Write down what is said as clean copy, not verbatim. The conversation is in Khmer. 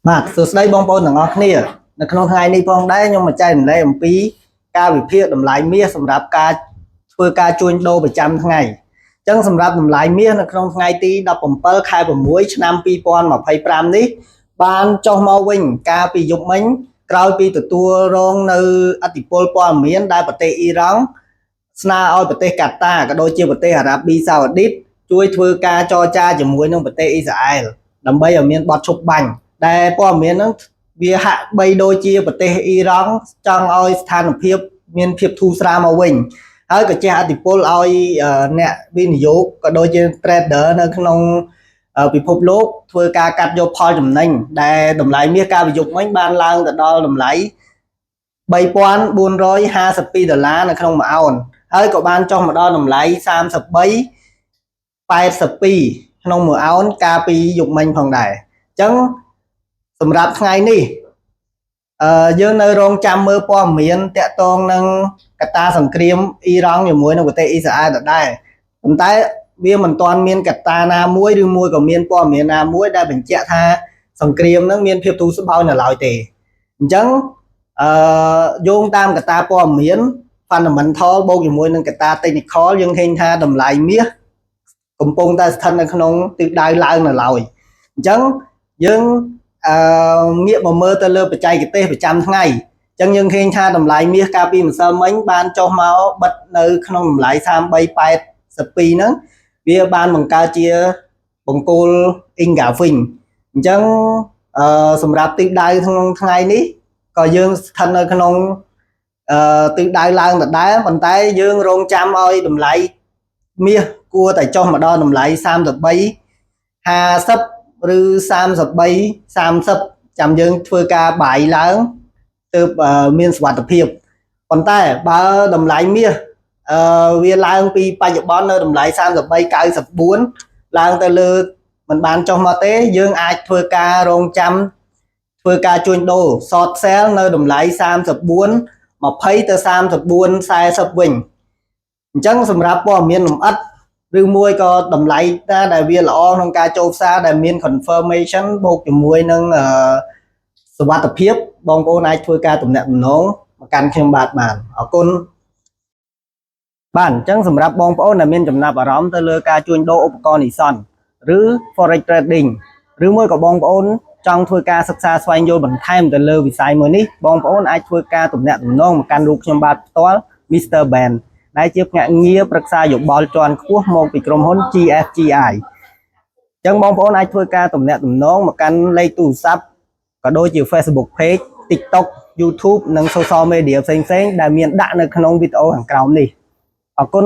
បាទសួស្តីបងប្អូនទាំងអស់គ្នានៅក្នុងថ្ងៃនេះផងដែរខ្ញុំមកចែករំលែកអំពីការវិភាគតម្លៃមាសសម្រាប់ការធ្វើការជួញដូរប្រចាំថ្ងៃអញ្ចឹងសម្រាប់តម្លៃមាសនៅក្នុងថ្ងៃទី17ខែ6ឆ្នាំ2025នេះបានចុះមកវិញកាលពីយប់មិញក្រោយពីទទួលរងនៅឥទ្ធិពលព័ត៌មានដែលប្រទេសអ៊ីរ៉ង់ស្នើឲ្យប្រទេសកាតាក៏ដូចជាប្រទេសអារ៉ាប៊ីសាអូឌីតជួយធ្វើការចរចាជាមួយនឹងប្រទេសអ៊ីស្រាអែលដើម្បីឲ្យមានបទឈប់បាញ់ដែលព័ត៌មានហ្នឹងវាហាក់បីដូចជាប្រទេសអ៊ីរ៉ង់ចង់ឲ្យស្ថានភាពមានភាពធូរស្រាលមកវិញហើយក៏ជះឥទ្ធិពលឲ្យអ្នកវិនិយោគក៏ដូចជា trader នៅក្នុងពិភពលោកធ្វើការកាត់យកផលចំណេញដែលតម្លៃមាសកាលពីយប់មិញបានឡើងទៅដល់តម្លៃ$3,452នៅក្នុងមួយអោនហើយក៏បានចុះមកដល់តម្លៃ33.82ក្នុងមួយអោនកាលពីយប់មិញផងដែរអញ្ចឹងសម្រាប់ថ្ងៃនេះយើងនៅរងចាំមើលព័ត៌មានតាក់ទងនឹងកត្តាសង្គ្រាមអ៊ីរ៉ង់ជាមួយនឹងប្រទេសអ៊ីស្រាអែលដដែលប៉ុន្តែវាមិនទាន់មានកត្តាណាមួយឬមួយក៏មានព័ត៌មានណាមួយដែលបញ្ជាក់ថាសង្គ្រាមនឹងមានភាពទូស្បោយនៅឡើយទេអញ្ចឹងយោងតាមកត្តាព័ត៌មាន fundamental បូកជាមួយនឹងកត្តា technical យើងឃើញថាតម្លៃមាសកំពុងតែស្ថិតនៅក្នុងទិសដៅឡើងនៅឡើយអញ្ចឹងយើងងាកមកមើលទៅលើបច្ចេកទេសប្រចាំថ្ងៃអញ្ចឹងយើងឃើញថាតម្លៃមាសកាលពីម្សិលមិញបានចុះមកបិទនៅក្នុងតម្លៃ33.82ហ្នឹងវាបានបង្កើតជាបង្គោល engulfing អញ្ចឹងសម្រាប់ទិសដៅក្នុងថ្ងៃនេះក៏យើងស្ថិតនៅក្នុងទិសដៅឡើងដដែលប៉ុន្តែយើងរងចាំឲ្យតម្លៃមាសគួរតែចុះមកដល់តម្លៃ33.50ឬ33.30ចាំយើងធ្វើការបាយឡើងទើបមានសុវត្ថិភាពប៉ុន្តែបើតម្លៃមាសវាឡើងពីបច្ចុប្បន្ននៅតម្លៃ33.94ឡើងទៅលើមិនបានចុះមកទេយើងអាចធ្វើការរងចាំធ្វើការជួញដូរ short sell នៅតម្លៃ34.20ទៅ34.40វិញអញ្ចឹងសម្រាប់ព័ត៌មានលម្អិតឬមួយក៏តម្លៃណាដែលវាល្អក្នុងការចូលផ្សារដែលមាន confirmation បូកជាមួយនឹងសុវត្ថិភាពបងប្អូនអាចធ្វើការទំនាក់ទំនងមកកាន់ខ្ញុំបានអរគុណបាទអញ្ចឹងសម្រាប់បងប្អូនដែលមានចំណាប់អារម្មណ៍ទៅលើការជួញដូរឧបករណ៍នីសនឬ forex trading ឬមួយក៏បងប្អូនចង់ធ្វើការសិក្សាស្វែងយល់បន្ថែមទៅលើវិស័យមួយនេះបងប្អូនអាចធ្វើការទំនាក់ទំនងមកកាន់រូបខ្ញុំបាទផ្ទាល់ Mr. Ben ដែលជាភ្នាក់ងារប្រឹក្សាយោបល់ជាន់ខ្ពស់មកពីក្រុមហ៊ុន GFGI អញ្ចឹងបងប្អូនអាចធ្វើការទំនាក់ទំនងមកកាន់លេខទូរស័ព្ទក៏ដូចជា Facebook Page TikTok YouTube និង Social Media ផ្សេងៗដែលមានដាក់នៅក្នុងវីដេអូខាងក្រោមនេះអរគុណ